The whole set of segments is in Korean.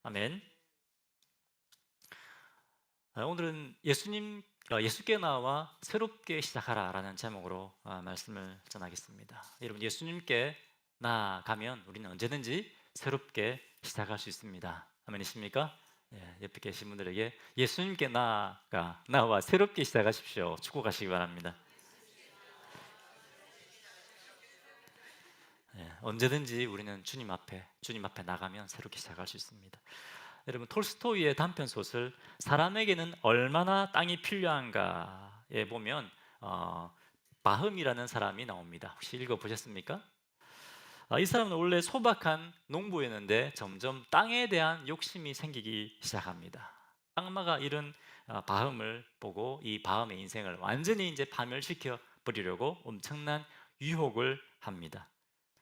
아멘. 오늘은 예수께 나와 새롭게 시작하라라는 제목으로 말씀을 전하겠습니다. 여러분, 예수님께 나아가면 우리는 언제든지 새롭게 시작할 수 있습니다. 아멘이십니까? 옆에 계신 분들에게 예수님께 나와 새롭게 시작하십시오. 축복하시기 바랍니다. 언제든지 우리는 주님 앞에 나가면 새롭게 시작할 수 있습니다. 여러분, 톨스토이의 단편 소설 사람에게는 얼마나 땅이 필요한가에 보면 바흠이라는 사람이 나옵니다. 혹시 읽어보셨습니까? 이 사람은 원래 소박한 농부였는데 점점 땅에 대한 욕심이 생기기 시작합니다. 악마가 이런 바흠을 보고 이 바흠의 인생을 완전히 이제 파멸시켜 버리려고 엄청난 유혹을 합니다.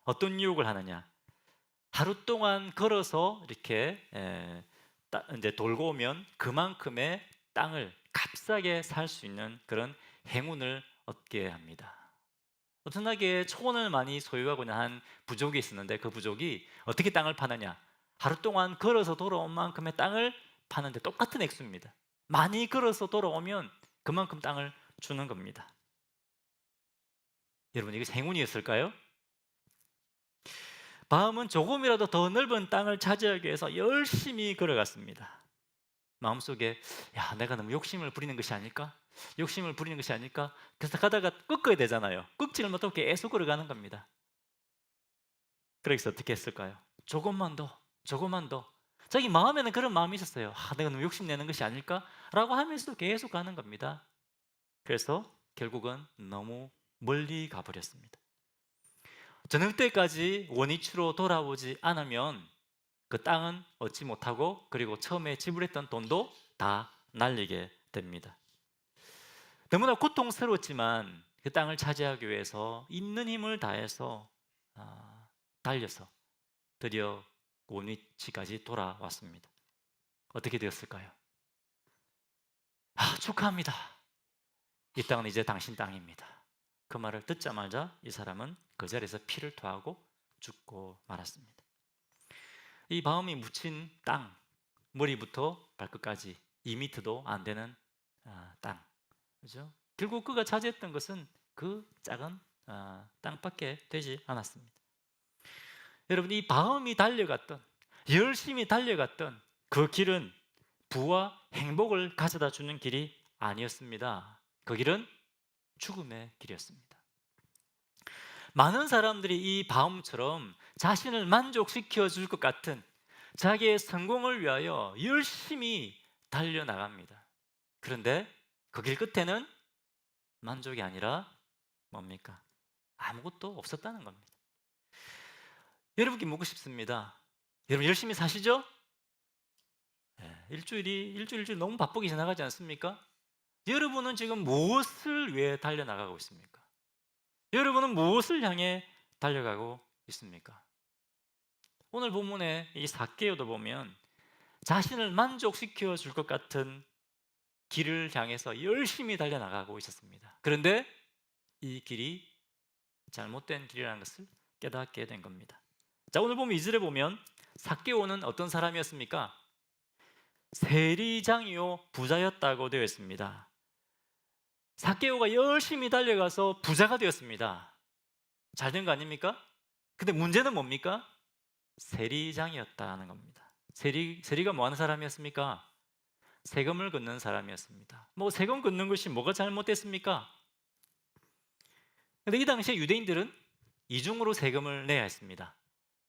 어떤 유혹을 하느냐? 하루 동안 걸어서 이렇게 이제 돌고 오면 그만큼의 땅을 값싸게 살 수 있는 그런 행운을 얻게 합니다. 엄청나게 초원을 많이 소유하고자 한 부족이 있었는데 그 부족이 어떻게 땅을 파느냐? 하루 동안 걸어서 돌아온 만큼의 땅을 파는데 똑같은 액수입니다. 많이 걸어서 돌아오면 그만큼 땅을 주는 겁니다. 여러분, 이게 행운이었을까요? 바움은 조금이라도 더 넓은 땅을 차지하기 위해서 열심히 걸어갔습니다. 마음속에 내가 너무 욕심을 부리는 것이 아닐까? 욕심을 부리는 것이 아닐까? 그래서 가다가 꺾어야 되잖아요. 꺾지를 못하고 계속 걸어가는 겁니다. 그래서 어떻게 했을까요? 조금만 더. 자기 마음에는 그런 마음이 있었어요. 내가 너무 욕심내는 것이 아닐까? 라고 하면서도 계속 가는 겁니다. 그래서 결국은 너무 멀리 가버렸습니다. 저녁 때까지 원위치로 돌아오지 않으면 그 땅은 얻지 못하고 그리고 처음에 지불했던 돈도 다 날리게 됩니다. 너무나 고통스러웠지만 그 땅을 차지하기 위해서 있는 힘을 다해서 달려서 드디어 원위치까지 돌아왔습니다. 어떻게 되었을까요? 축하합니다. 이 땅은 이제 당신 땅입니다. 그 말을 듣자마자 이 사람은 그 자리에서 피를 토하고 죽고 말았습니다. 이 바움이 묻힌 땅, 머리부터 발끝까지 2m도 안 되는 땅, 그죠? 결국 그가 차지했던 것은 그 작은 땅밖에 되지 않았습니다. 여러분, 이 바움이 달려갔던, 열심히 달려갔던 그 길은 부와 행복을 가져다 주는 길이 아니었습니다. 그 길은 죽음의 길이었습니다. 많은 사람들이 이 바움처럼 자신을 만족시켜 줄 것 같은 자기의 성공을 위하여 열심히 달려나갑니다. 그런데 그 길 끝에는 만족이 아니라 뭡니까? 아무것도 없었다는 겁니다. 여러분께 묻고 싶습니다. 여러분 열심히 사시죠? 일주일 너무 바쁘게 지나가지 않습니까? 여러분은 지금 무엇을 위해 달려나가고 있습니까? 여러분은 무엇을 향해 달려가고 있습니까? 오늘 본문의 이 삭개오도 보면 자신을 만족시켜 줄 것 같은 길을 향해서 열심히 달려나가고 있었습니다. 그런데 이 길이 잘못된 길이라는 것을 깨닫게 된 겁니다. 자, 오늘 보면 2절에 보면 삭개오는 어떤 사람이었습니까? 세리장이요 부자였다고 되어 있습니다. 삭개오가 열심히 달려가서 부자가 되었습니다. 잘 된 거 아닙니까? 근데 문제는 뭡니까? 세리장이었다는 겁니다. 세리가 뭐 하는 사람이었습니까? 세금을 걷는 사람이었습니다. 세금 걷는 것이 뭐가 잘못됐습니까? 근데 이 당시에 유대인들은 이중으로 세금을 내야 했습니다.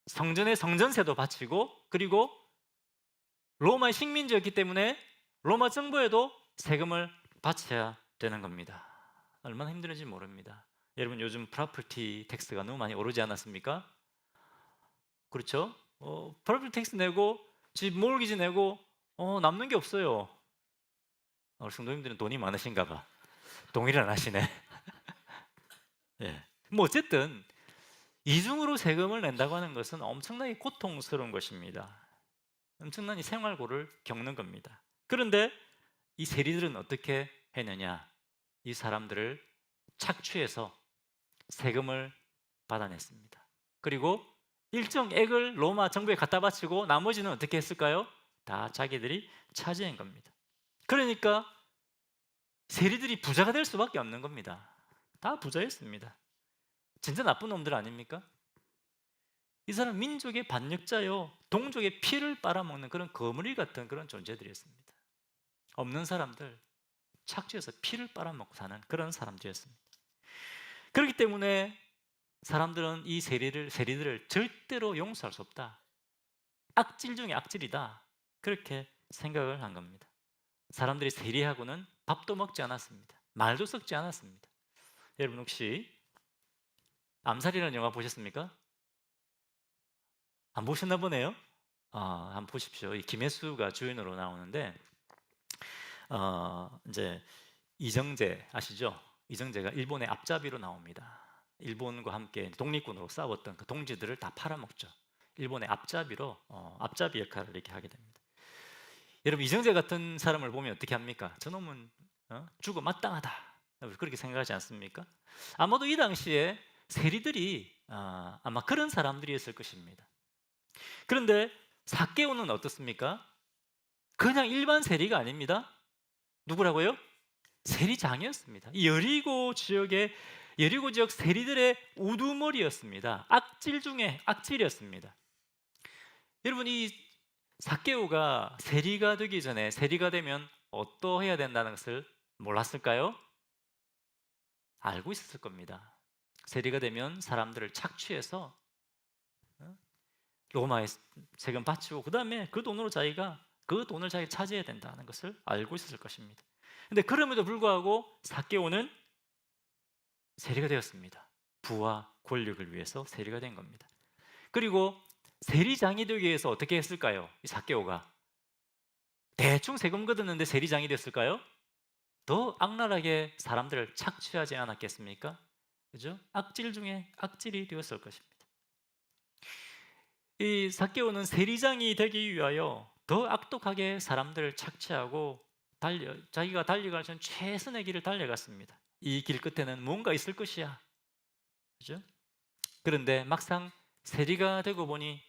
성전에 성전세도 바치고 그리고 로마의 식민지였기 때문에 로마 정부에도 세금을 바쳐야 되는 겁니다. 얼마나 힘들은지 모릅니다. 여러분, 요즘 프로퍼티 텍스가 너무 많이 오르지 않았습니까? 그렇죠? 프로퍼티 텍스 내고 집 모르기지 내고 남는 게 없어요. 우리 성도님들은 돈이 많으신가 봐. 동의를 안 하시네. 어쨌든 이중으로 세금을 낸다고 하는 것은 엄청나게 고통스러운 것입니다. 엄청난 이 생활고를 겪는 겁니다. 그런데 이 세리들은 어떻게 했느냐? 이 사람들을 착취해서 세금을 받아냈습니다. 그리고 일정액을 로마 정부에 갖다 바치고 나머지는 어떻게 했을까요? 다 자기들이 차지한 겁니다. 그러니까 세리들이 부자가 될 수밖에 없는 겁니다. 다 부자였습니다. 진짜 나쁜 놈들 아닙니까? 이 사람 민족의 반역자요, 동족의 피를 빨아먹는 그런 거물이 같은 그런 존재들이었습니다. 없는 사람들, 착취해서 피를 빨아먹고 사는 그런 사람들이었습니다. 그렇기 때문에 사람들은 이 세리들을 절대로 용서할 수 없다. 악질 중에 악질이다. 그렇게 생각을 한 겁니다. 사람들이 세리하고는 밥도 먹지 않았습니다. 말도 섞지 않았습니다. 여러분 혹시 암살이라는 영화 보셨습니까? 안 보셨나 보네요. 한번 보십시오. 이 김혜수가 주연으로 나오는데 이제 이정재 아시죠? 이정재가 일본의 앞잡이로 나옵니다. 일본과 함께 독립군으로 싸웠던 그 동지들을 다 팔아먹죠. 일본의 앞잡이로 앞잡이 역할을 이렇게 하게 됩니다. 여러분 이정재 같은 사람을 보면 어떻게 합니까? 저놈은 죽어 마땅하다 그렇게 생각하지 않습니까? 아마도 이 당시에 세리들이 아마 그런 사람들이었을 것입니다. 그런데 삭개오는 어떻습니까? 그냥 일반 세리가 아닙니다. 누구라고요? 세리장이었습니다. 이 여리고 지역 세리들의 우두머리였습니다. 악질 중에 악질이었습니다. 여러분 이 삭개오가 세리가 되기 전에 세리가 되면 어떠해야 된다는 것을 몰랐을까요? 알고 있었을 겁니다. 세리가 되면 사람들을 착취해서 로마에 세금 바치고 그 다음에 그 돈을 자기가 차지해야 된다는 것을 알고 있었을 것입니다. 그런데 그럼에도 불구하고 삭개오는 세리가 되었습니다. 부와 권력을 위해서 세리가 된 겁니다. 그리고 세리장이 되기 위해서 어떻게 했을까요? 이 삭개오가 대충 세금 걷었는데 세리장이 됐을까요? 더 악랄하게 사람들을 착취하지 않았겠습니까? 그죠? 악질 중에 악질이 되었을 것입니다. 이 삭개오는 세리장이 되기 위하여 더 악독하게 사람들을 착취하고 자기가 달려갈 수 있는 최선의 길을 달려갔습니다. 이 길 끝에는 뭔가 있을 것이야. 그죠? 그런데 막상 세리가 되고 보니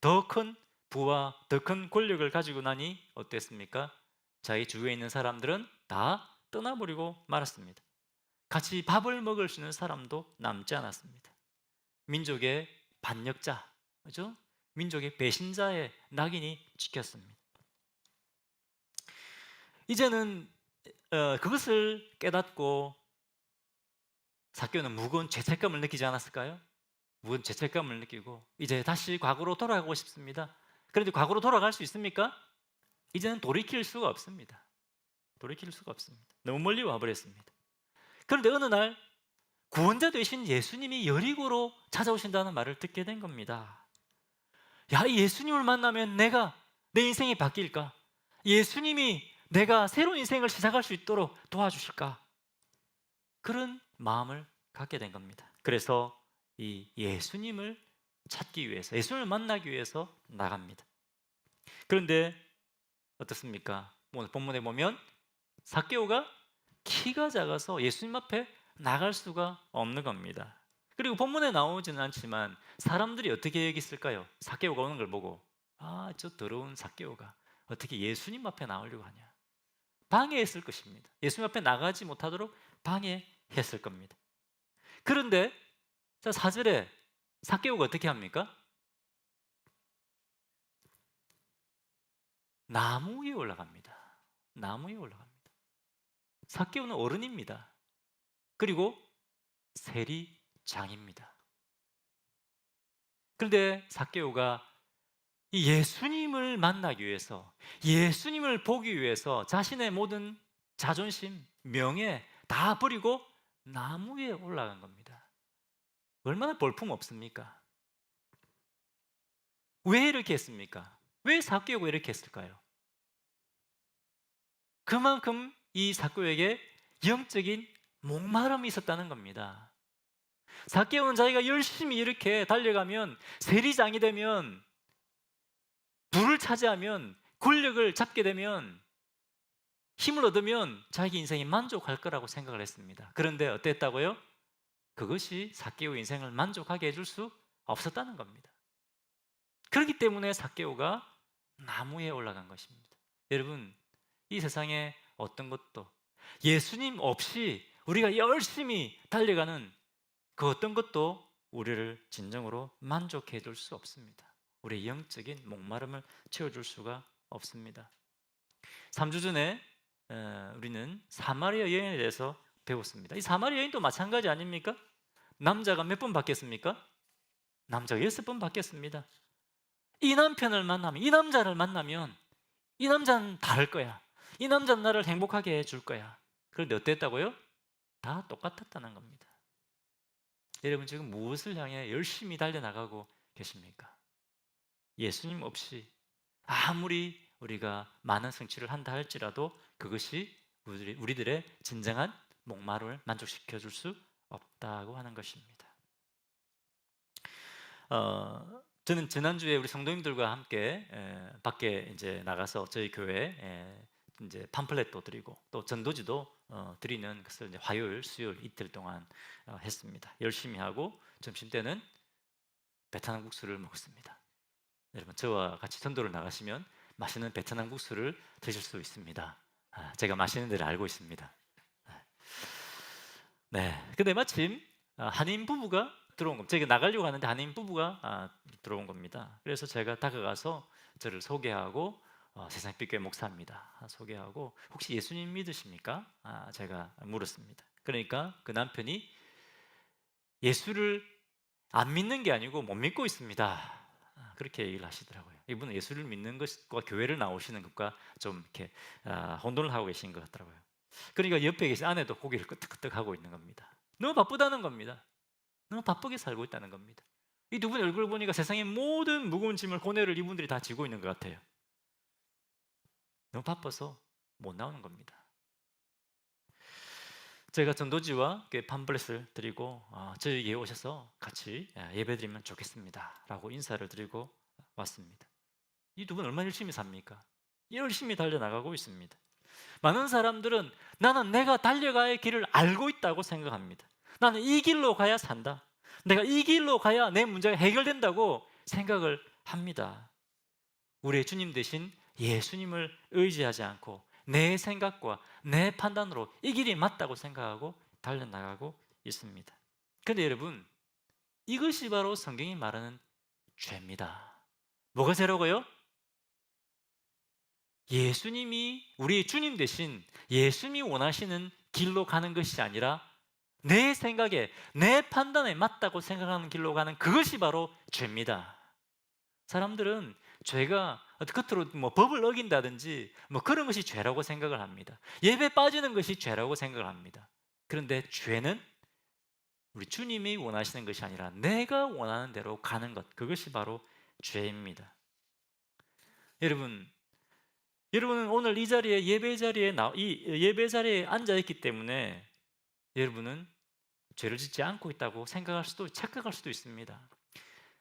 더 큰 부와 더 큰 권력을 가지고 나니 어땠습니까? 자기 주위에 있는 사람들은 다 떠나버리고 말았습니다. 같이 밥을 먹을 수 있는 사람도 남지 않았습니다. 민족의 반역자, 그죠? 민족의 배신자의 낙인이 찍혔습니다. 이제는 그것을 깨닫고 삭개오는 무거운 죄책감을 느끼지 않았을까요? 무거운 죄책감을 느끼고 이제 다시 과거로 돌아가고 싶습니다. 그런데 과거로 돌아갈 수 있습니까? 이제는 돌이킬 수가 없습니다. 돌이킬 수가 없습니다. 너무 멀리 와버렸습니다. 그런데 어느 날 구원자 되신 예수님이 여리고로 찾아오신다는 말을 듣게 된 겁니다. 야, 이 예수님을 만나면 내 인생이 바뀔까? 예수님이 내가 새로운 인생을 시작할 수 있도록 도와주실까? 그런 마음을 갖게 된 겁니다. 그래서 이 예수님을 찾기 위해서, 예수님을 만나기 위해서 나갑니다. 그런데 어떻습니까? 오늘 본문에 보면 삭개오가 키가 작아서 예수님 앞에 나갈 수가 없는 겁니다. 그리고 본문에 나오지는 않지만 사람들이 어떻게 여겼을까요? 삭개오가 오는 걸 보고 저 더러운 삭개오가 어떻게 예수님 앞에 나오려고 하냐? 방해했을 것입니다. 예수님 앞에 나가지 못하도록 방해했을 겁니다. 그런데 4절에 삭개오가 어떻게 합니까? 나무 위에 올라갑니다. 나무 위에 올라갑니다. 삭개오는 어른입니다. 그리고 세리장입니다. 그런데 삭개오가 이 예수님을 만나기 위해서, 예수님을 보기 위해서 자신의 모든 자존심, 명예 다 버리고 나무 위에 올라간 겁니다. 얼마나 볼품 없습니까? 왜 이렇게 했습니까? 왜 삭개오가 이렇게 했을까요? 그만큼 이 삭개오에게 영적인 목마름이 있었다는 겁니다. 삭개오는 자기가 열심히 이렇게 달려가면, 세리장이 되면, 부를 차지하면, 권력을 잡게 되면, 힘을 얻으면 자기 인생이 만족할 거라고 생각을 했습니다. 그런데 어땠다고요? 그것이 삭개오 인생을 만족하게 해줄 수 없었다는 겁니다. 그렇기 때문에 삭개오가 나무에 올라간 것입니다. 여러분, 이 세상에 어떤 것도 예수님 없이 우리가 열심히 달려가는 그 어떤 것도 우리를 진정으로 만족해 줄 수 없습니다. 우리의 영적인 목마름을 채워줄 수가 없습니다. 3주 전에 우리는 사마리아 여인에 대해서 배웠습니다. 이 사마리아 여인도 마찬가지 아닙니까? 남자가 몇 번 바뀌었습니까? 남자가 6번 바뀌었습니다. 이 남편을 만나면, 이 남자를 만나면 이 남자는 다를 거야. 이 남자는 나를 행복하게 해줄 거야. 그런데 어땠다고요? 다 똑같았다는 겁니다. 여러분 지금 무엇을 향해 열심히 달려나가고 계십니까? 예수님 없이 아무리 우리가 많은 성취를 한다 할지라도 그것이 우리들의 진정한 목마름을 만족시켜 줄 수 없다고 하는 것입니다. 저는 지난주에 우리 성도님들과 함께 밖에 이제 나가서 저희 교회에 이제 팜플렛도 드리고 또 전도지도 드리는 것을 이제 화요일, 수요일 이틀 동안 했습니다. 열심히 하고 점심 때는 베트남 국수를 먹었습니다. 여러분 저와 같이 전도를 나가시면 맛있는 베트남 국수를 드실 수 있습니다. 제가 맛있는 데를 알고 있습니다. 네, 근데 마침 한인 부부가 들어온 겁니다. 제가 나가려고 하는데 한인 부부가 들어온 겁니다. 그래서 제가 다가가서 저를 소개하고 세상빛교회 목사입니다. 소개하고 혹시 예수님 믿으십니까? 제가 물었습니다. 그러니까 그 남편이 예수를 안 믿는 게 아니고 못 믿고 있습니다. 그렇게 얘기를 하시더라고요. 이분은 예수를 믿는 것과 교회를 나오시는 것과 좀 이렇게 혼돈을 하고 계신 것 같더라고요. 그러니까 옆에 계신 아내도 고개를 끄덕끄덕 하고 있는 겁니다. 너무 바쁘다는 겁니다. 너무 바쁘게 살고 있다는 겁니다. 이 두 분의 얼굴을 보니까 세상의 모든 무거운 짐을, 고뇌를 이분들이 다 지고 있는 것 같아요. 너무 바빠서 못 나오는 겁니다. 제가 전도지와 팜플렛을 드리고 저에게 오셔서 같이 예배드리면 좋겠습니다 라고 인사를 드리고 왔습니다. 이 두 분 얼마나 열심히 삽니까? 열심히 달려나가고 있습니다. 많은 사람들은 나는 내가 달려가야 할 길을 알고 있다고 생각합니다. 나는 이 길로 가야 산다. 내가 이 길로 가야 내 문제가 해결된다고 생각을 합니다. 우리의 주님 대신 예수님을 의지하지 않고 내 생각과 내 판단으로 이 길이 맞다고 생각하고 달려나가고 있습니다. 그런데 여러분, 이것이 바로 성경이 말하는 죄입니다. 뭐가 죄라고요? 예수님이 우리 주님 대신 예수님이 원하시는 길로 가는 것이 아니라 내 생각에, 내 판단에 맞다고 생각하는 길로 가는 그것이 바로 죄입니다. 사람들은 죄가 겉으로 뭐 법을 어긴다든지 뭐 그런 것이 죄라고 생각을 합니다. 예배 빠지는 것이 죄라고 생각을 합니다. 그런데 죄는 우리 주님이 원하시는 것이 아니라 내가 원하는 대로 가는 것, 그것이 바로 죄입니다. 여러분은 오늘 이 자리에 예배 자리에 앉아 있기 때문에 여러분은 죄를 짓지 않고 있다고 착각할 수도 있습니다.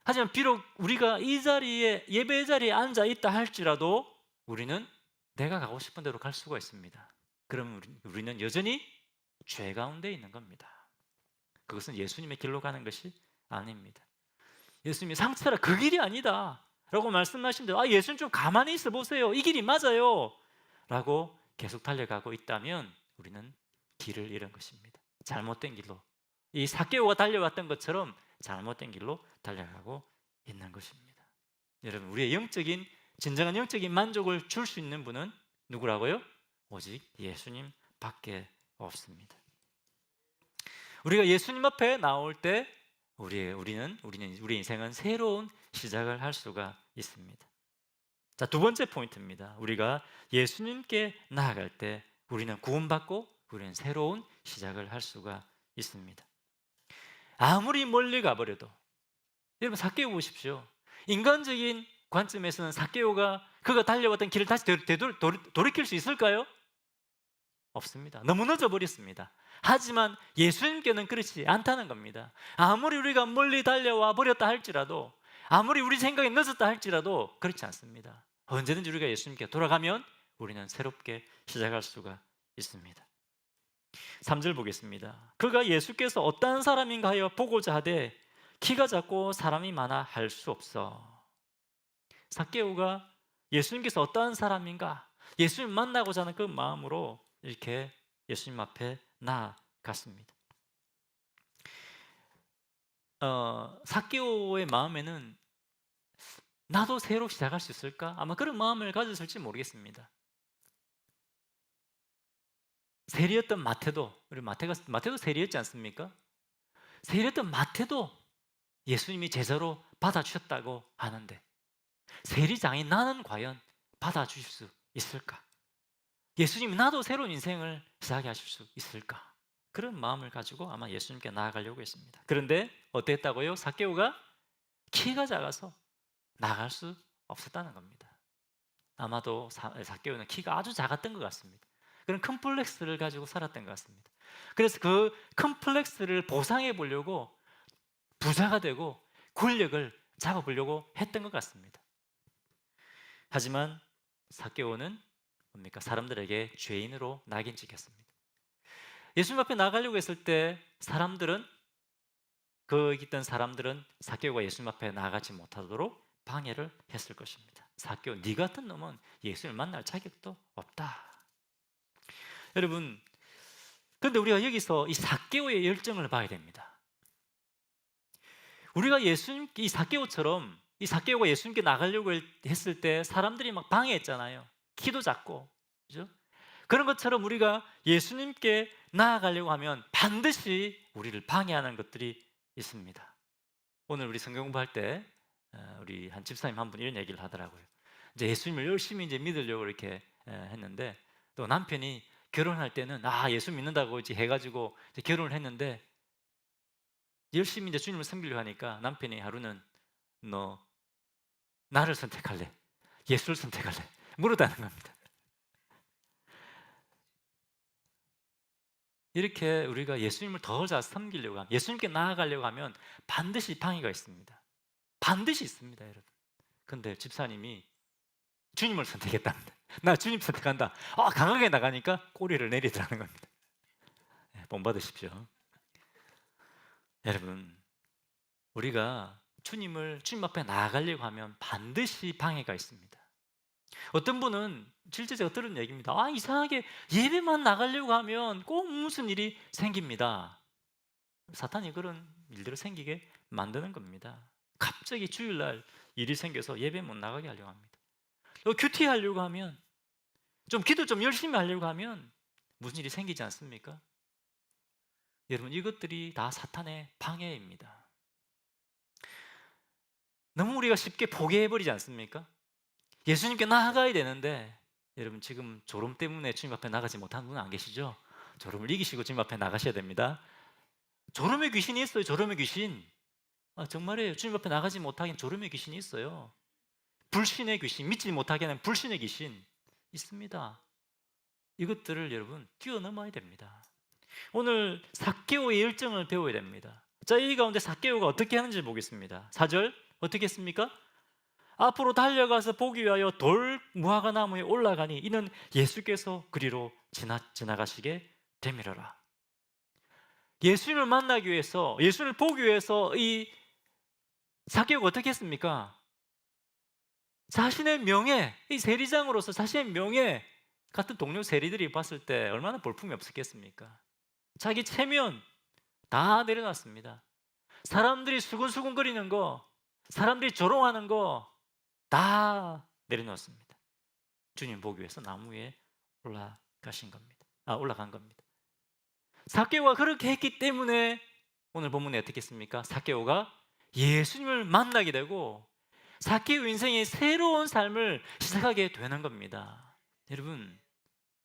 하지만 비록 우리가 이 자리에 예배 자리에 앉아 있다 할지라도 우리는 내가 가고 싶은 대로 갈 수가 있습니다. 그럼 우리는 여전히 죄 가운데 있는 겁니다. 그것은 예수님의 길로 가는 것이 아닙니다. 예수님이 상처라 그 길이 아니다 라고 말씀하시는데 예수님 좀 가만히 있어 보세요. 이 길이 맞아요 라고 계속 달려가고 있다면 우리는 길을 잃은 것입니다. 잘못된 길로, 이 삭개오가 달려왔던 것처럼 잘못된 길로 달려가고 있는 것입니다. 여러분, 우리의 진정한 영적인 만족을 줄 수 있는 분은 누구라고요? 오직 예수님 밖에 없습니다. 우리가 예수님 앞에 나올 때 우리의 인생은 새로운 시작을 할 수가 있습니다. 자, 두 번째 포인트입니다. 우리가 예수님께 나아갈 때 우리는 구원받고 우리는 새로운 시작을 할 수가 있습니다. 아무리 멀리 가버려도, 여러분 삭개오 보십시오. 인간적인 관점에서는 삭개오가 그가 달려왔던 길을 다시 돌이킬 수 있을까요? 없습니다. 너무 늦어버렸습니다. 하지만 예수님께는 그렇지 않다는 겁니다. 아무리 우리가 멀리 달려와 버렸다 할지라도, 아무리 우리 생각이 늦었다 할지라도 그렇지 않습니다. 언제든지 우리가 예수님께 돌아가면 우리는 새롭게 시작할 수가 있습니다. 3절 보겠습니다. 그가 예수께서 어떠한 사람인가 하여 보고자 하되 키가 작고 사람이 많아 할 수 없어. 삭개오가 예수님께서 어떠한 사람인가? 예수님 만나고자 하는 그 마음으로 이렇게 예수님 앞에 나아갔습니다. 삭개오의 마음에는 나도 새로 시작할 수 있을까? 아마 그런 마음을 가졌을지 모르겠습니다. 세리였던 마태도, 우리 마태도 세리였지 않습니까? 세리였던 마태도 예수님이 제자로 받아주셨다고 하는데, 세리장인 나는 과연 받아주실 수 있을까? 예수님이 나도 새로운 인생을 시작하게 하실 수 있을까? 그런 마음을 가지고 아마 예수님께 나아가려고 했습니다. 그런데 어땠다고요? 삭개오가 키가 작아서 나갈 수 없었다는 겁니다. 아마도 삭개오는 키가 아주 작았던 것 같습니다. 그런 컴플렉스를 가지고 살았던 것 같습니다. 그래서 그 컴플렉스를 보상해 보려고 부자가 되고 권력을 잡아보려고 했던 것 같습니다. 하지만 삭개오는 뭡니까? 사람들에게 죄인으로 낙인 찍혔습니다. 예수님 앞에 나가려고 했을 때 거기 있던 사람들은 삭개오가 예수님 앞에 나가지 못하도록 방해를 했을 것입니다. 삭개오, 네 같은 놈은 예수님을 만날 자격도 없다. 여러분, 그런데 우리가 여기서 이 삭개오의 열정을 봐야 됩니다. 우리가 이 삭개오가 예수님께 나가려고 했을 때 사람들이 막 방해했잖아요. 키도 작고, 그죠? 그런 것처럼 우리가 예수님께 나아가려고 하면 반드시 우리를 방해하는 것들이 있습니다. 오늘 우리 성경 공부할 때 우리 한 집사님 한 분 이런 얘기를 하더라고요. 이제 예수님을 열심히 이제 믿으려고 이렇게 했는데, 또 남편이 결혼할 때는 예수 믿는다고 이제 해가지고 이제 결혼을 했는데, 열심히 이제 주님을 섬기려고 하니까 남편이 하루는 너 나를 선택할래? 예수를 선택할래? 물었다는 겁니다. 이렇게 우리가 예수님을 더 잘 섬기려고 하면, 예수님께 나아가려고 하면 반드시 방해가 있습니다. 반드시 있습니다, 여러분. 근데 집사님이 주님을 선택했답니다. 나 주님 선택한다. 강하게 나가니까 꼬리를 내리더라는 겁니다. 본 받으십시오. 여러분, 우리가 주님 앞에 나아가려고 하면 반드시 방해가 있습니다. 어떤 분은 실제 제가 들은 얘기입니다. 이상하게 예배만 나가려고 하면 꼭 무슨 일이 생깁니다. 사탄이 그런 일들을 생기게 만드는 겁니다. 갑자기 주일날 일이 생겨서 예배 못 나가게 하려고 합니다. 또 큐티 하려고 하면, 기도 좀 열심히 하려고 하면 무슨 일이 생기지 않습니까? 여러분, 이것들이 다 사탄의 방해입니다. 너무 우리가 쉽게 포기해버리지 않습니까? 예수님께 나아가야 되는데, 여러분 지금 졸음 때문에 주님 앞에 나가지 못하는 분 안 계시죠? 졸음을 이기시고 주님 앞에 나가셔야 됩니다. 졸음의 귀신이 있어요. 졸음의 귀신. 정말이에요. 주님 앞에 나가지 못하긴 졸음의 귀신이 있어요. 불신의 귀신, 믿지 못하게 하는 불신의 귀신 있습니다. 이것들을 여러분 뛰어넘어야 됩니다. 오늘 삭개오의 열정을 배워야 됩니다. 자, 이 가운데 삭개오가 어떻게 하는지 보겠습니다. 4절 어떻게 했습니까? 앞으로 달려가서 보기 위하여 돌 무화과 나무에 올라가니 이는 예수께서 그리로 지나가시게 되밀어라. 예수님을 만나기 위해서, 예수님을 보기 위해서 이 삭개오가 어떻게 했습니까? 자신의 명예, 이 세리장으로서 자신의 명예, 같은 동료 세리들이 봤을 때 얼마나 볼품이 없었겠습니까? 자기 체면 다 내려놨습니다. 사람들이 수근수근거리는 거, 사람들이 조롱하는 거 다 내려놓았습니다. 주님 보기 위해서 나무 위에 올라간 겁니다. 삭개오가 그렇게 했기 때문에 오늘 본문에 어떻게 했습니까? 삭개오가 예수님을 만나게 되고 삭개오 인생의 새로운 삶을 시작하게 되는 겁니다. 여러분,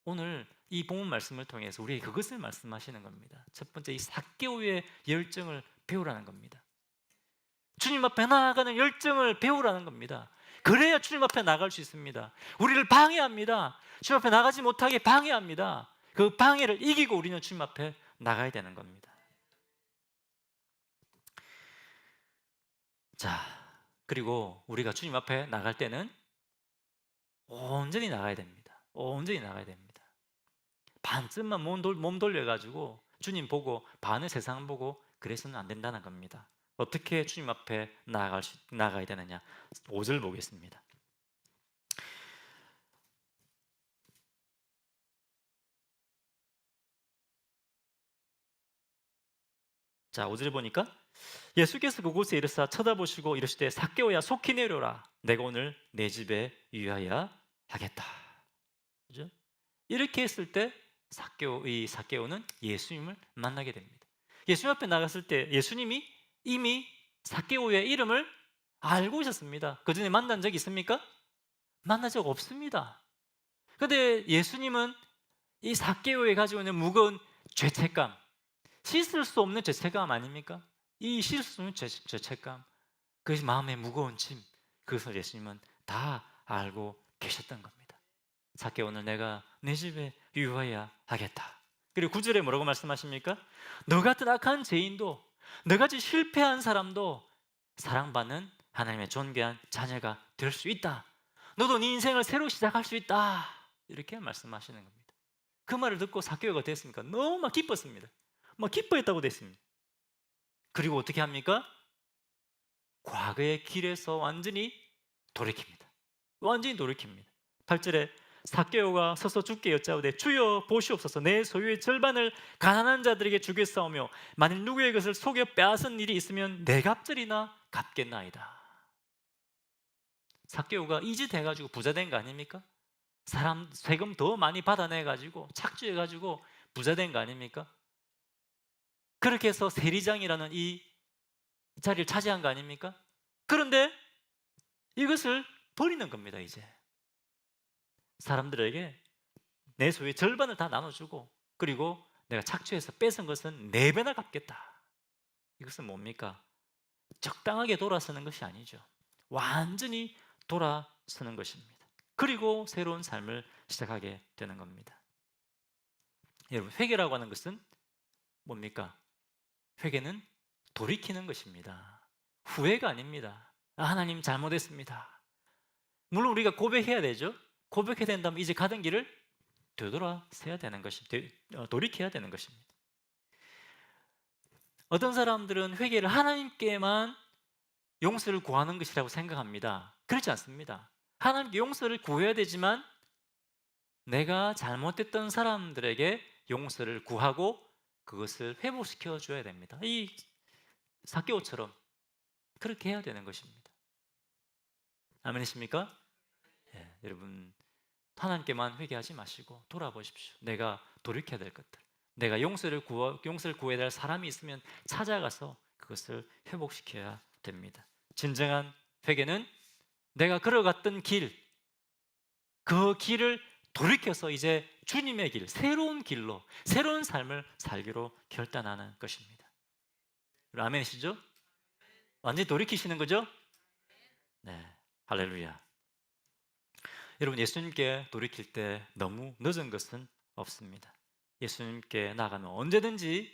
오늘 이 본문 말씀을 통해서 우리에게 그것을 말씀하시는 겁니다. 첫 번째, 이 삭개오의 열정을 배우라는 겁니다. 주님 앞에 나아가는 열정을 배우라는 겁니다. 그래야 주님 앞에 나갈 수 있습니다. 우리를 방해합니다. 주님 앞에 나가지 못하게 방해합니다. 그 방해를 이기고 우리는 주님 앞에 나가야 되는 겁니다. 자, 그리고 우리가 주님 앞에 나갈 때는 온전히 나가야 됩니다. 온전히 나가야 됩니다. 반쯤만 몸 돌려가지고 주님 보고 반은 세상 보고 그래서는 안 된다는 겁니다. 어떻게 주님 앞에 나가야 되느냐? 5절 보겠습니다. 자, 5절에 보니까 예수께서 그곳에 이르사 쳐다보시고 이르시되 삭개오야 속히 내려라. 내가 오늘 내 집에 유하여 하겠다. 그죠? 이렇게 했을 때 이 삭개오는 예수님을 만나게 됩니다. 예수님 앞에 나갔을 때 예수님이 이미 삭개오의 이름을 알고 있었습니다. 그 전에 만난 적이 있습니까? 만난 적 없습니다. 그런데 예수님은 이 삭개오에 가지고 있는 무거운 죄책감, 씻을 수 없는 죄책감 아닙니까? 이 씻을 수 없는 죄책감, 그것이 마음의 무거운 짐, 그것을 예수님은 다 알고 계셨던 겁니다. 삭개오는 내가 내 집에 유하여야 하겠다. 그리고 9절에 뭐라고 말씀하십니까? 너 같은 악한 죄인도, 너같이 실패한 사람도 사랑받는 하나님의 존귀한 자녀가 될 수 있다. 너도 네 인생을 새로 시작할 수 있다. 이렇게 말씀하시는 겁니다. 그 말을 듣고 삭개오가 됐습니까? 너무 막 기뻤습니다. 막 기뻐했다고 됐습니다. 그리고 어떻게 합니까? 과거의 길에서 완전히 돌이킵니다. 완전히 돌이킵니다. 8절에 삭개오가 서서 주께 여짜오되 주여 보시옵소서, 내 소유의 절반을 가난한 자들에게 주겠사오며 만일 누구의 것을 속여 빼앗은 일이 있으면 내 갑절이나 갚겠나이다. 삭개오가 이짓 해가지고 부자 된 거 아닙니까? 사람 세금 더 많이 받아내가지고 착취해가지고 부자 된 거 아닙니까? 그렇게 해서 세리장이라는 이 자리를 차지한 거 아닙니까? 그런데 이것을 버리는 겁니다. 이제 사람들에게 내 소유의 절반을 다 나눠주고, 그리고 내가 착취해서 뺏은 것은 4배나 갚겠다. 이것은 뭡니까? 적당하게 돌아서는 것이 아니죠. 완전히 돌아서는 것입니다. 그리고 새로운 삶을 시작하게 되는 겁니다. 여러분, 회개라고 하는 것은 뭡니까? 회개는 돌이키는 것입니다. 후회가 아닙니다. 하나님 잘못했습니다. 물론 우리가 고백해야 되죠. 고백해야 된다면 이제 가던 길을 되돌아서야 되는 돌이켜야 되는 것입니다. 어떤 사람들은 회개를 하나님께만 용서를 구하는 것이라고 생각합니다. 그렇지 않습니다. 하나님께 용서를 구해야 되지만 내가 잘못했던 사람들에게 용서를 구하고 그것을 회복시켜 줘야 됩니다. 이 삭개오처럼 그렇게 해야 되는 것입니다. 아멘이십니까? 예, 여러분, 하나님께만 회개하지 마시고 돌아보십시오. 내가 돌이켜야 될 것들, 내가 용서를 구해야 될 사람이 있으면 찾아가서 그것을 회복시켜야 됩니다. 진정한 회개는 내가 걸어갔던 길, 그 길을 돌이켜서 이제 주님의 길, 새로운 길로, 새로운 삶을 살기로 결단하는 것입니다. 아멘이시죠? 완전히 돌이키시는 거죠? 네, 할렐루야. 여러분, 예수님께 돌이킬 때 너무 늦은 것은 없습니다. 예수님께 나가면 언제든지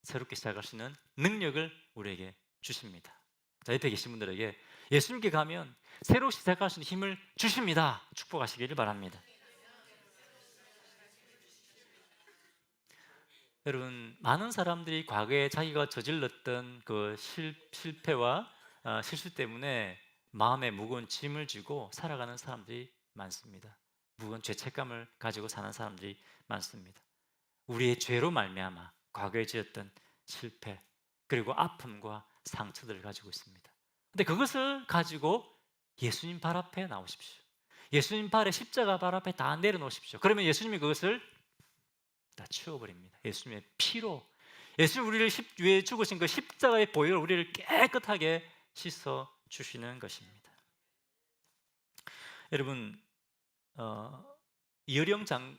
새롭게 시작할 수 있는 능력을 우리에게 주십니다. 자, 옆에 계신 분들에게 예수님께 가면 새로 시작할 수 있는 힘을 주십니다. 축복하시기를 바랍니다. 여러분, 많은 사람들이 과거에 자기가 저질렀던 그 실패와 실수 때문에 마음에 무거운 짐을 지고 살아가는 사람들이 많습니다. 무거운 죄책감을 가지고 사는 사람들이 많습니다. 우리의 죄로 말미암아 과거에 지었던 실패, 그리고 아픔과 상처들을 가지고 있습니다. 근데 그것을 가지고 예수님 발 앞에 나오십시오. 예수님 발에 십자가 발 앞에 다 내려놓으십시오. 그러면 예수님이 그것을 다 치워버립니다. 예수님의 피로, 예수님 우리를 위해 죽으신 그 십자가의 보혈로 우리를 깨끗하게 씻어 주시는 것입니다. 여러분, 이어령 전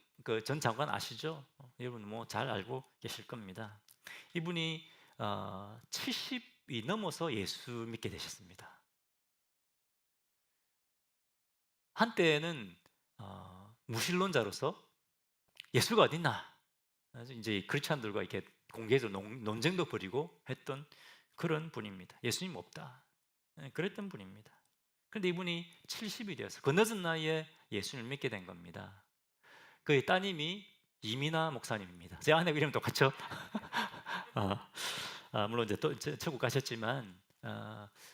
장관 아시죠? 여러분 뭐 잘 알고 계실 겁니다. 이분이 70이 넘어서 예수 믿게 되셨습니다. 한때는 무신론자로서 예수가 어딨나? 이제 크리스찬들과 이렇게 공개적으로 논쟁도 벌이고 했던 그런 분입니다. 예수님 없다, 그랬던 분입니다. 그런데 이분이 70이 되어서 그 늦은 나이에 예수님을 믿게 된 겁니다. 그의 따님이 이민아 목사님입니다. 제 아내 이름 똑같죠? 물론 이제 또 천국 가셨지만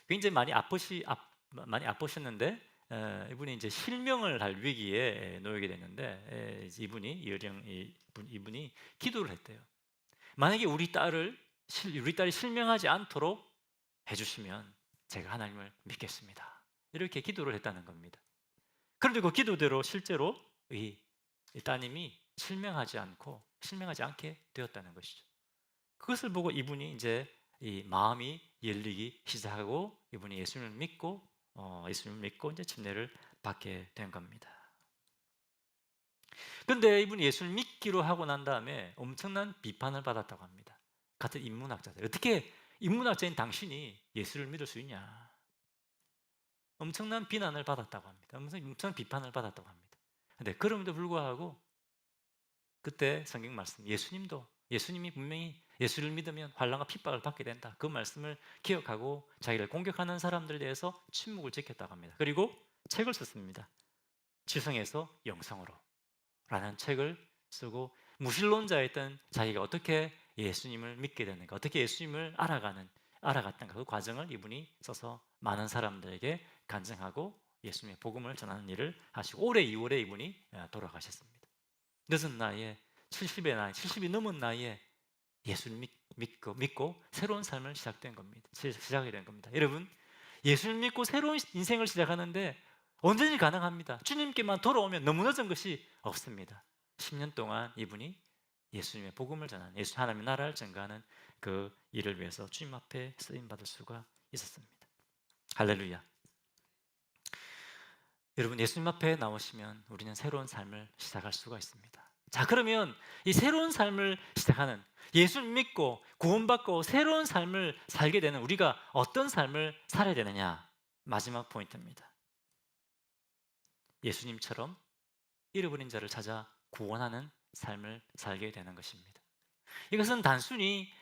굉장히 많이 아프셨는데 이분이 이제 실명을 할 위기에 놓이게 됐는데 이분이 기도를 했대요. 만약에 우리 딸을 우리 딸이 실명하지 않도록 해주시면 제가 하나님을 믿겠습니다. 이렇게 기도를 했다는 겁니다. 그런데 그 기도대로 실제로 이 따님이 실명하지 않게 되었다는 것이죠. 그것을 보고 이분이 이제 이 마음이 열리기 시작하고 이분이 예수님을 믿고 이제 침례를 받게 된 겁니다. 그런데 이분이 예수를 믿기로 하고 난 다음에 엄청난 비판을 받았다고 합니다. 같은 인문학자들, 어떻게 인문학자인 당신이 예수를 믿을 수 있냐? 엄청난 비난을 받았다고 합니다. 엄청난 비판을 받았다고 합니다. 그런데 그럼에도 불구하고 그때 성경 말씀, 예수님이 분명히 예수를 믿으면 환난과 핍박을 받게 된다, 그 말씀을 기억하고 자기를 공격하는 사람들에 대해서 침묵을 지켰다고 합니다. 그리고 책을 썼습니다. 지성에서 영성으로 라는 책을 쓰고 무신론자였던 자기가 어떻게 예수님을 믿게 되는가, 어떻게 예수님을 알아갔던가, 그 과정을 이분이 써서 많은 사람들에게 간증하고 예수님의 복음을 전하는 일을 하시고 올해 2월에 이분이 돌아가셨습니다. 늦은 나이에 70이 넘은 나이에 예수를 믿고 새로운 삶을 시작하게 된 겁니다. 여러분, 예수를 믿고 새로운 인생을 시작하는데 언제든지 가능합니다. 주님께만 돌아오면 너무 늦은 것이 없습니다. 10년 동안 이분이 예수님의 복음을 전하는, 하나님의 나라를 증거하는 그 일을 위해서 주님 앞에 쓰임받을 수가 있었습니다. 할렐루야. 여러분, 예수님 앞에 나오시면 우리는 새로운 삶을 시작할 수가 있습니다. 자, 그러면 이 새로운 삶을 시작하는, 예수를 믿고 구원받고 새로운 삶을 살게 되는 우리가 어떤 삶을 살아야 되느냐? 마지막 포인트입니다. 예수님처럼 잃어버린 자를 찾아 구원하는 삶을 살게 되는 것입니다. 이것은 단순히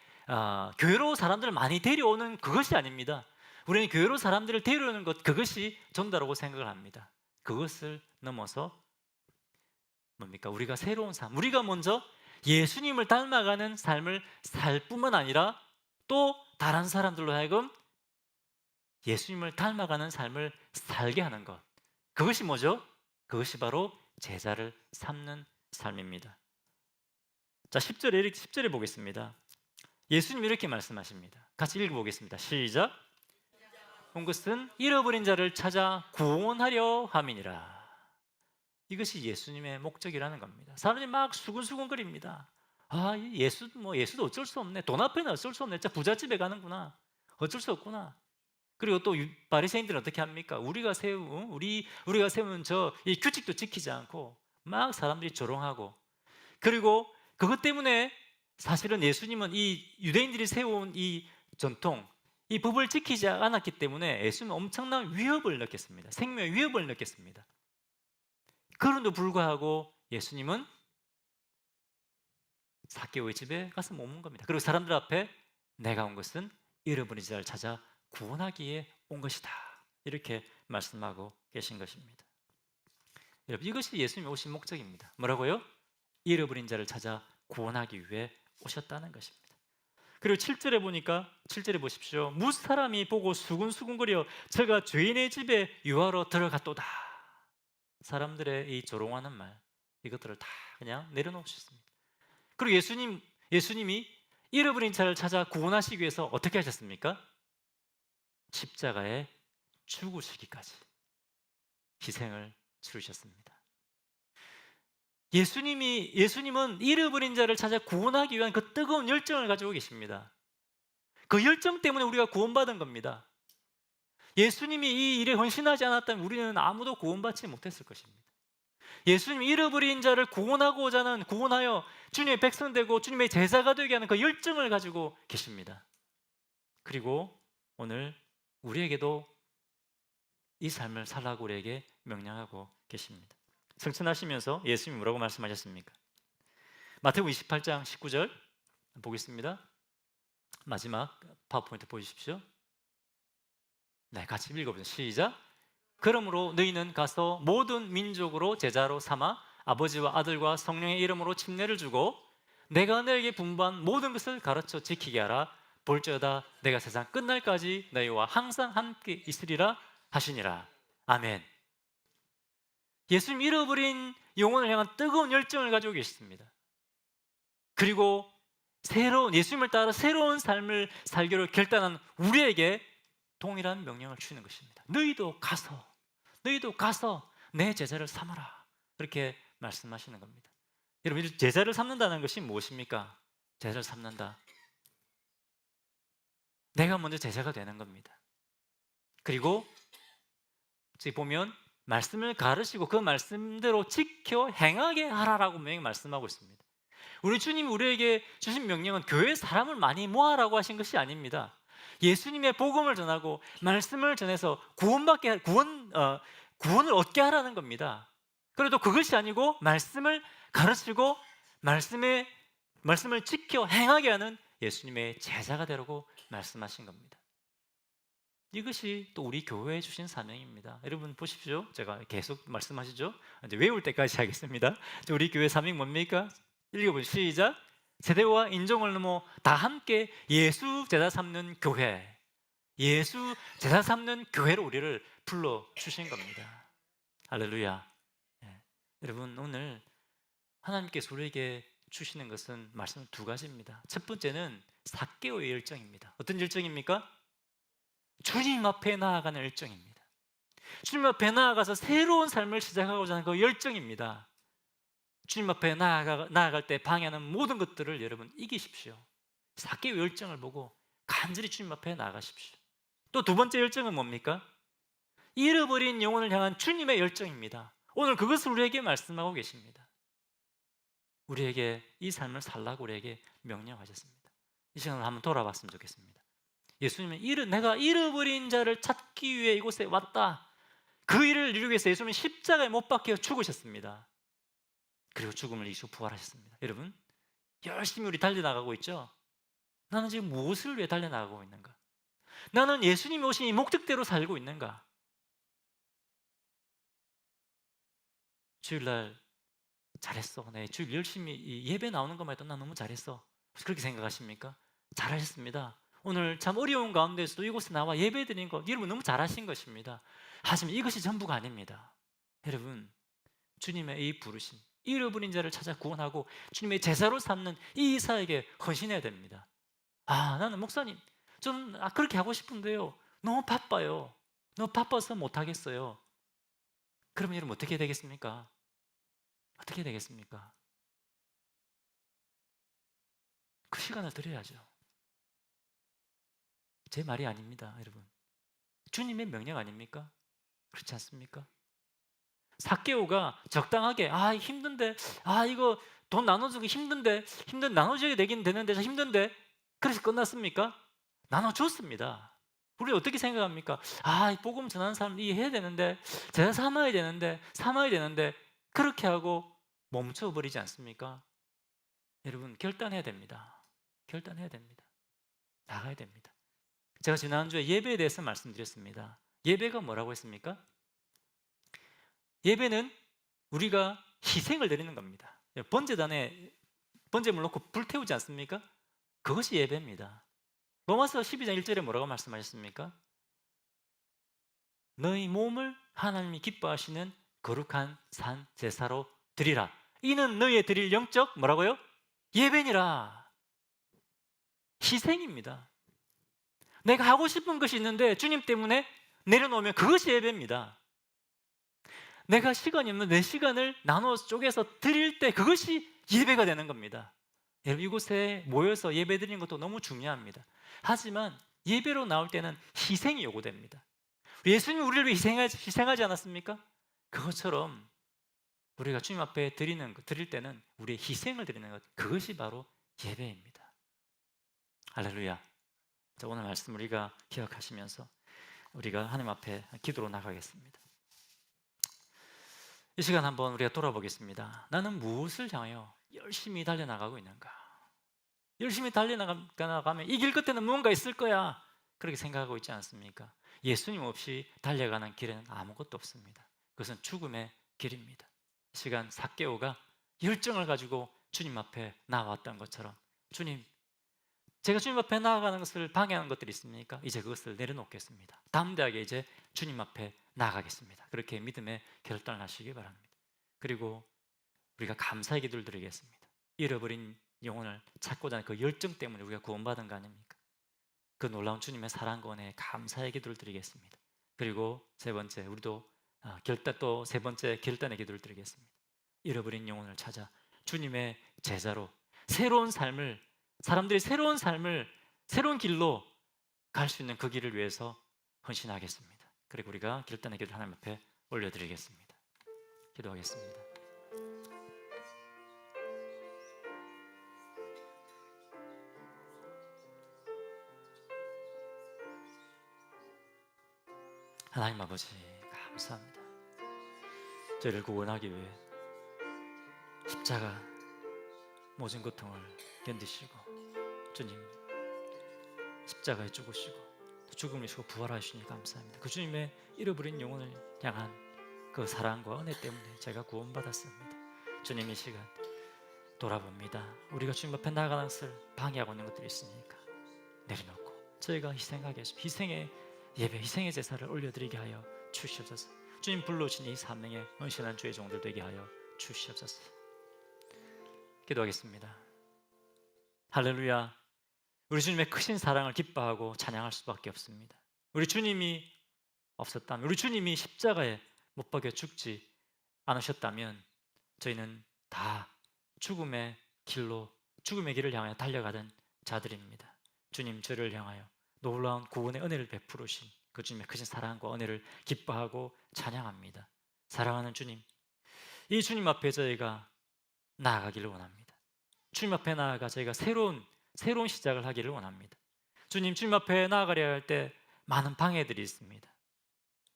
교회로 사람들을 많이 데려오는 그것이 아닙니다. 우리는 교회로 사람들을 데려오는 것, 그것이 전도라고 생각을 합니다. 그것을 넘어서 뭡니까? 우리가 새로운 삶, 우리가 먼저 예수님을 닮아가는 삶을 살 뿐만 아니라 또 다른 사람들로 하여금 예수님을 닮아가는 삶을 살게 하는 것, 그것이 뭐죠? 그것이 바로 제자를 삼는 삶입니다. 자, 10절에 보겠습니다. 예수님이 이렇게 말씀하십니다. 같이 읽어보겠습니다. 시작. 온 것은 잃어버린 자를 찾아 구원하려 함이니라. 이것이 예수님의 목적이라는 겁니다. 사람들이 막 수근수근거립니다. 예수도 어쩔 수 없네. 돈 앞에는 어쩔 수 없네. 진짜 부잣집에 가는구나. 어쩔 수 없구나. 그리고 또 바리새인들은 어떻게 합니까? 우리가 세운 이 규칙도 지키지 않고 막 사람들이 조롱하고, 그리고 그것 때문에 사실은 예수님은 이 유대인들이 세운 이 전통, 이 법을 지키지 않았기 때문에 예수님은 엄청난 위협을 느꼈습니다. 생명의 위협을 느꼈습니다. 그런데도 불구하고 예수님은 삭개오의 집에 가서 머문 겁니다. 그리고 사람들 앞에 내가 온 것은 잃어버린 자를 찾아 구원하기에 온 것이다, 이렇게 말씀하고 계신 것입니다. 여러분, 이것이 예수님이 오신 목적입니다. 뭐라고요? 잃어버린 자를 찾아 구원하기 위해 오셨다는 것입니다. 그리고 7절에 보십시오. 무사람이 보고 수군수군거려 저가 죄인의 집에 유하러 들어갔도다. 사람들의 이 조롱하는 말, 이것들을 다 그냥 내려놓으셨습니다. 그리고 예수님이 잃어버린 자를 찾아 구원하시기 위해서 어떻게 하셨습니까? 십자가에 죽으시기까지 희생을 치르셨습니다. 예수님은 잃어버린 자를 찾아 구원하기 위한 그 뜨거운 열정을 가지고 계십니다. 그 열정 때문에 우리가 구원받은 겁니다. 예수님이 이 일에 헌신하지 않았다면 우리는 아무도 구원받지 못했을 것입니다. 예수님이 잃어버린 자를 구원하여 주님의 백성 되고 주님의 제자가 되게 하는 그 열정을 가지고 계십니다. 그리고 오늘 우리에게도 이 삶을 살라고 우리에게 명령하고 계십니다. 성천하시면서 예수님이 뭐라고 말씀하셨습니까? 마태복음 28장 19절 보겠습니다. 마지막 파워포인트 보여주십시오. 네, 같이 읽어보세요. 시작. 그러므로 너희는 가서 모든 민족으로 제자로 삼아 아버지와 아들과 성령의 이름으로 침례를 주고 내가 너에게 분부한 모든 것을 가르쳐 지키게 하라. 볼지어다 내가 세상 끝날까지 너희와 항상 함께 있으리라 하시니라. 아멘. 예수님 잃어버린 영혼을 향한 뜨거운 열정을 가지고 계십니다. 그리고 새로운 예수님을 따라 새로운 삶을 살기로 결단한 우리에게 동일한 명령을 주는 것입니다. 너희도 가서 내 제자를 삼아라. 그렇게 말씀하시는 겁니다. 여러분, 제자를 삼는다는 것이 무엇입니까? 제자를 삼는다. 내가 먼저 제자가 되는 겁니다. 그리고 지금 보면 말씀을 가르치고 그 말씀대로 지켜 행하게 하라라고 분명히 말씀하고 있습니다. 우리 주님이 우리에게 주신 명령은 교회 사람을 많이 모아라고 하신 것이 아닙니다. 예수님의 복음을 전하고 말씀을 전해서 구원을 얻게 하라는 겁니다. 그래도 그것이 아니고 말씀을 가르치고 말씀을 지켜 행하게 하는 예수님의 제자가 되라고 말씀하신 겁니다. 이것이 또 우리 교회에 주신 사명입니다. 여러분 보십시오. 제가 계속 말씀하시죠. 이제 외울 때까지 하겠습니다. 우리 교회 사명 뭡니까? 읽어보시죠. 시작. 세대와 인종을 넘어 다 함께 예수 제자 삼는 교회, 예수 제자 삼는 교회로 우리를 불러주신 겁니다. 할렐루야. 네. 여러분 오늘 하나님께서 우리에게 주시는 것은 말씀 두 가지입니다. 첫 번째는 삭개오의 열정입니다. 어떤 열정입니까? 주님 앞에 나아가는 열정입니다. 주님 앞에 나아가서 새로운 삶을 시작하고자 하는 그 열정입니다. 주님 앞에 나아갈 때 방해하는 모든 것들을 여러분 이기십시오. 삭개오의 열정을 보고 간절히 주님 앞에 나아가십시오. 또 두 번째 열정은 뭡니까? 잃어버린 영혼을 향한 주님의 열정입니다. 오늘 그것을 우리에게 말씀하고 계십니다. 우리에게 이 삶을 살라고 우리에게 명령하셨습니다. 이 시간을 한번 돌아봤으면 좋겠습니다. 예수님은 내가 잃어버린 자를 찾기 위해 이곳에 왔다. 그 일을 이루기 위해서 예수님은 십자가에 못 박혀 죽으셨습니다. 그리고 죽음을 이기시고 부활하셨습니다. 여러분 열심히 우리 달려나가고 있죠? 나는 지금 무엇을 위해 달려나가고 있는가? 나는 예수님이 오신 이 목적대로 살고 있는가? 주일날 잘했어. 네, 주일 열심히 예배 나오는 것만 해도 난 너무 잘했어. 그렇게 생각하십니까? 잘하셨습니다. 오늘 참 어려운 가운데서도 이곳에 나와 예배 드린 것 여러분 너무 잘하신 것입니다. 하지만 이것이 전부가 아닙니다. 여러분 주님의 이 부르심, 잃어버린 자를 찾아 구원하고 주님의 제자로 삼는 이 이사에게 헌신해야 됩니다. 나는 목사님 좀 그렇게 하고 싶은데요 너무 바빠요. 너무 바빠서 못하겠어요. 그러면 여러분 어떻게 되겠습니까? 어떻게 되겠습니까? 그 시간을 드려야죠. 제 말이 아닙니다, 여러분. 주님의 명령 아닙니까? 그렇지 않습니까? 삭개오가 적당하게 힘든데 이거 돈 나눠주기 힘든데 나눠줘야 되긴 되는데 힘든데 그래서 끝났습니까? 나눠줬습니다. 우리 어떻게 생각합니까? 복음 전하는 사람 이해해야 되는데 제가 삼아야 되는데 그렇게 하고 멈춰버리지 않습니까? 여러분 결단해야 됩니다. 결단해야 됩니다. 나가야 됩니다. 제가 지난주에 예배에 대해서 말씀드렸습니다. 예배가 뭐라고 했습니까? 예배는 우리가 희생을 드리는 겁니다. 번제단에 번제물 놓고 불태우지 않습니까? 그것이 예배입니다. 로마서 12장 1절에 뭐라고 말씀하셨습니까? 너희 몸을 하나님이 기뻐하시는 거룩한 산 제사로 드리라. 이는 너희의 드릴 영적 뭐라고요? 예배니라. 희생입니다. 내가 하고 싶은 것이 있는데 주님 때문에 내려놓으면 그것이 예배입니다. 내가 시간이 없는 내 시간을 나눠 쪼개서 드릴 때 그것이 예배가 되는 겁니다. 여러분 이곳에 모여서 예배 드리는 것도 너무 중요합니다. 하지만 예배로 나올 때는 희생이 요구됩니다. 예수님이 우리를 위해 희생하지 않았습니까? 그것처럼 우리가 주님 앞에 드릴 때는 우리의 희생을 드리는 것, 그것이 바로 예배입니다. 할렐루야. 자, 오늘 말씀 우리가 기억하시면서 우리가 하나님 앞에 기도로 나가겠습니다. 이 시간 한번 우리가 돌아보겠습니다. 나는 무엇을 향하여 열심히 달려나가고 있는가? 열심히 달려나가면 이 길 끝에는 무언가 있을 거야. 그렇게 생각하고 있지 않습니까? 예수님 없이 달려가는 길에는 아무것도 없습니다. 그것은 죽음의 길입니다. 이 시간 삭개오가 열정을 가지고 주님 앞에 나왔던 것처럼 주님, 제가 주님 앞에 나아가는 것을 방해하는 것들이 있습니까? 이제 그것을 내려놓겠습니다. 담대하게 이제 주님 앞에 나아가겠습니다. 그렇게 믿음의 결단을 하시기 바랍니다. 그리고 우리가 감사의 기도를 드리겠습니다. 잃어버린 영혼을 찾고자 하는 그 열정 때문에 우리가 구원받은 거 아닙니까? 그 놀라운 주님의 사랑과 은혜에 감사의 기도를 드리겠습니다. 그리고 세 번째, 우리도 또 세 번째 결단의 기도를 드리겠습니다. 잃어버린 영혼을 찾아 주님의 제자로 새로운 삶을, 사람들이 새로운 삶을 새로운 길로 갈 수 있는 그 길을 위해서 헌신하겠습니다. 그리고 우리가 결단의 기도를 하나님 앞에 올려드리겠습니다. 기도하겠습니다. 하나님 아버지 감사합니다. 저희를 구원하기 위해 십자가 모진 고통을 견디시고 주님 십자가에 죽으시고 죽음을 지고 부활하시니 감사합니다. 그 주님의 잃어버린 영혼을 향한 그 사랑과 은혜 때문에 제가 구원받았습니다. 주님 이 시간 돌아봅니다. 우리가 주님 앞에 나아가는 것을 방해하고 있는 것들이 있으니까 내려놓고 저희가 희생하게 해서 희생의 예배, 희생의 제사를 올려드리게 하여 주시옵소서. 주님 불러주신 이 사명에 헌신한 주의 종들 되게 하여 주시옵소서. 기도하겠습니다. 할렐루야. 우리 주님의 크신 사랑을 기뻐하고 찬양할 수밖에 없습니다. 우리 주님이 없었다면, 우리 주님이 십자가에 못 박혀 죽지 않으셨다면 저희는 다 죽음의 길을 향하여 달려가던 자들입니다. 주님 저를 향하여 놀라운 구원의 은혜를 베푸르신 그 주님의 크신 사랑과 은혜를 기뻐하고 찬양합니다. 사랑하는 주님, 이 주님 앞에 저희가 나아가기를 원합니다. 주님 앞에 나아가 저희가 새로운 시작을 하기를 원합니다. 주님 앞에 나아가려 할 때 많은 방해들이 있습니다.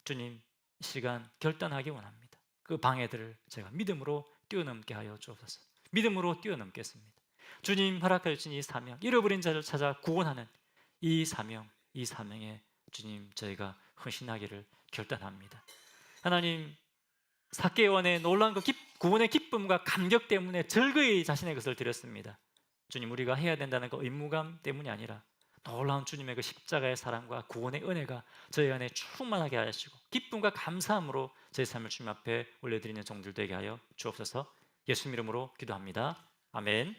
주님, 이 시간 결단하기 원합니다. 그 방해들을 제가 믿음으로 뛰어넘게 하여 주옵소서. 믿음으로 뛰어넘겠습니다. 주님 허락해 주신 이 사명, 잃어버린 자를 찾아 구원하는 이 사명에 주님 저희가 헌신하기를 결단합니다. 하나님, 삭개오의 놀라운 그 구원의 기쁨과 감격 때문에 즐거이 자신의 것을 드렸습니다. 주님, 우리가 해야 된다는 그 의무감 때문이 아니라 놀라운 주님의 그 십자가의 사랑과 구원의 은혜가 저희 안에 충만하게 하시고 기쁨과 감사함으로 저희 삶을 주님 앞에 올려드리는 종들 되게 하여 주옵소서. 예수님 이름으로 기도합니다. 아멘.